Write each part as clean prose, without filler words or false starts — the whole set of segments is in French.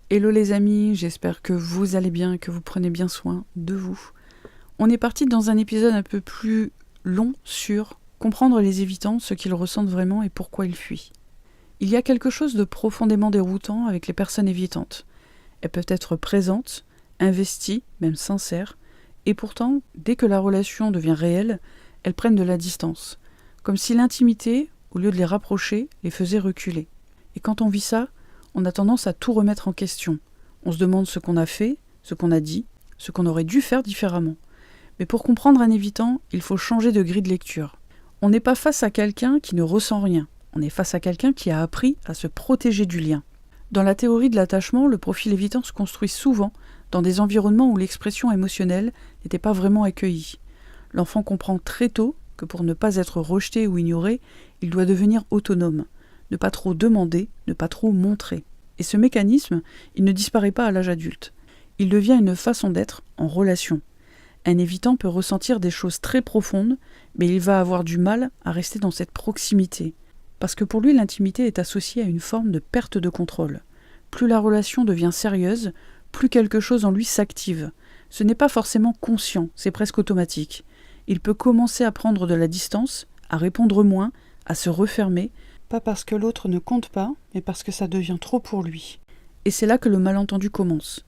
Hello les amis, j'espère que vous allez bien et que vous prenez bien soin de vous. On est parti dans un épisode un peu plus long sur comprendre les évitants, ce qu'ils ressentent vraiment et pourquoi ils fuient. Il y a quelque chose de profondément déroutant avec les personnes évitantes. Elles peuvent être présentes, investies, même sincères, et pourtant, dès que la relation devient réelle, elles prennent de la distance, comme si l'intimité, au lieu de les rapprocher, les faisait reculer. Et quand on vit ça, on a tendance à tout remettre en question. On se demande ce qu'on a fait, ce qu'on a dit, ce qu'on aurait dû faire différemment. Mais pour comprendre un évitant, il faut changer de grille de lecture. On n'est pas face à quelqu'un qui ne ressent rien. On est face à quelqu'un qui a appris à se protéger du lien. Dans la théorie de l'attachement, le profil évitant se construit souvent dans des environnements où l'expression émotionnelle n'était pas vraiment accueillie. L'enfant comprend très tôt que pour ne pas être rejeté ou ignoré, il doit devenir autonome. Ne pas trop demander, ne pas trop montrer. Et ce mécanisme, il ne disparaît pas à l'âge adulte. Il devient une façon d'être en relation. Un évitant peut ressentir des choses très profondes, mais il va avoir du mal à rester dans cette proximité. Parce que pour lui, l'intimité est associée à une forme de perte de contrôle. Plus la relation devient sérieuse, plus quelque chose en lui s'active. Ce n'est pas forcément conscient, c'est presque automatique. Il peut commencer à prendre de la distance, à répondre moins, à se refermer, pas parce que l'autre ne compte pas, mais parce que ça devient trop pour lui. Et c'est là que le malentendu commence.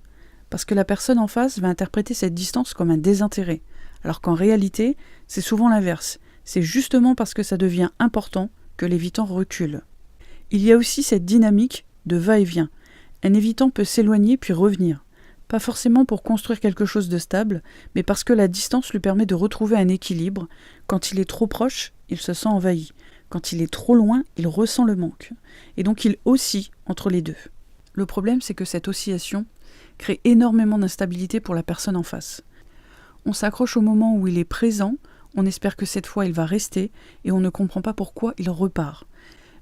Parce que la personne en face va interpréter cette distance comme un désintérêt, alors qu'en réalité, c'est souvent l'inverse. C'est justement parce que ça devient important que l'évitant recule. Il y a aussi cette dynamique de va-et-vient. Un évitant peut s'éloigner puis revenir. Pas forcément pour construire quelque chose de stable, mais parce que la distance lui permet de retrouver un équilibre. Quand il est trop proche, il se sent envahi. Quand il est trop loin, il ressent le manque. Et donc il oscille entre les deux. Le problème, c'est que cette oscillation crée énormément d'instabilité pour la personne en face. On s'accroche au moment où il est présent, on espère que cette fois il va rester, et on ne comprend pas pourquoi il repart.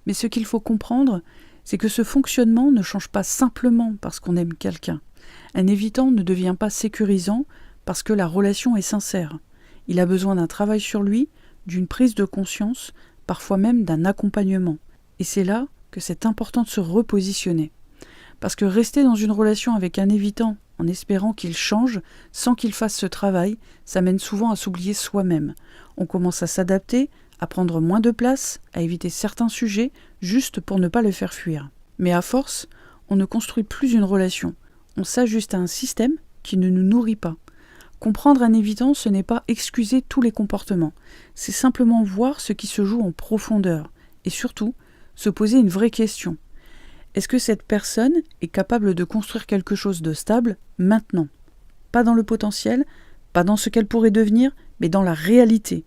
Mais ce qu'il faut comprendre, c'est que ce fonctionnement ne change pas simplement parce qu'on aime quelqu'un. Un évitant ne devient pas sécurisant parce que la relation est sincère. Il a besoin d'un travail sur lui, d'une prise de conscience, parfois même d'un accompagnement. Et c'est là que c'est important de se repositionner. Parce que rester dans une relation avec un évitant en espérant qu'il change sans qu'il fasse ce travail, ça mène souvent à s'oublier soi-même. On commence à s'adapter, à prendre moins de place, à éviter certains sujets juste pour ne pas le faire fuir. Mais à force, on ne construit plus une relation. On s'ajuste à un système qui ne nous nourrit pas. Comprendre un évitant, ce n'est pas excuser tous les comportements. C'est simplement voir ce qui se joue en profondeur. Et surtout, se poser une vraie question. Est-ce que cette personne est capable de construire quelque chose de stable maintenant ? Pas dans le potentiel, pas dans ce qu'elle pourrait devenir, mais dans la réalité.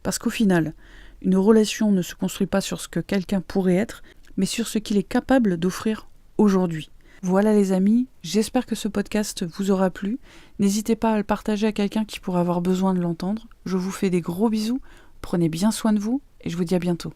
Parce qu'au final, une relation ne se construit pas sur ce que quelqu'un pourrait être, mais sur ce qu'il est capable d'offrir aujourd'hui. Voilà les amis, j'espère que ce podcast vous aura plu. N'hésitez pas à le partager à quelqu'un qui pourrait avoir besoin de l'entendre. Je vous fais des gros bisous, prenez bien soin de vous et je vous dis à bientôt.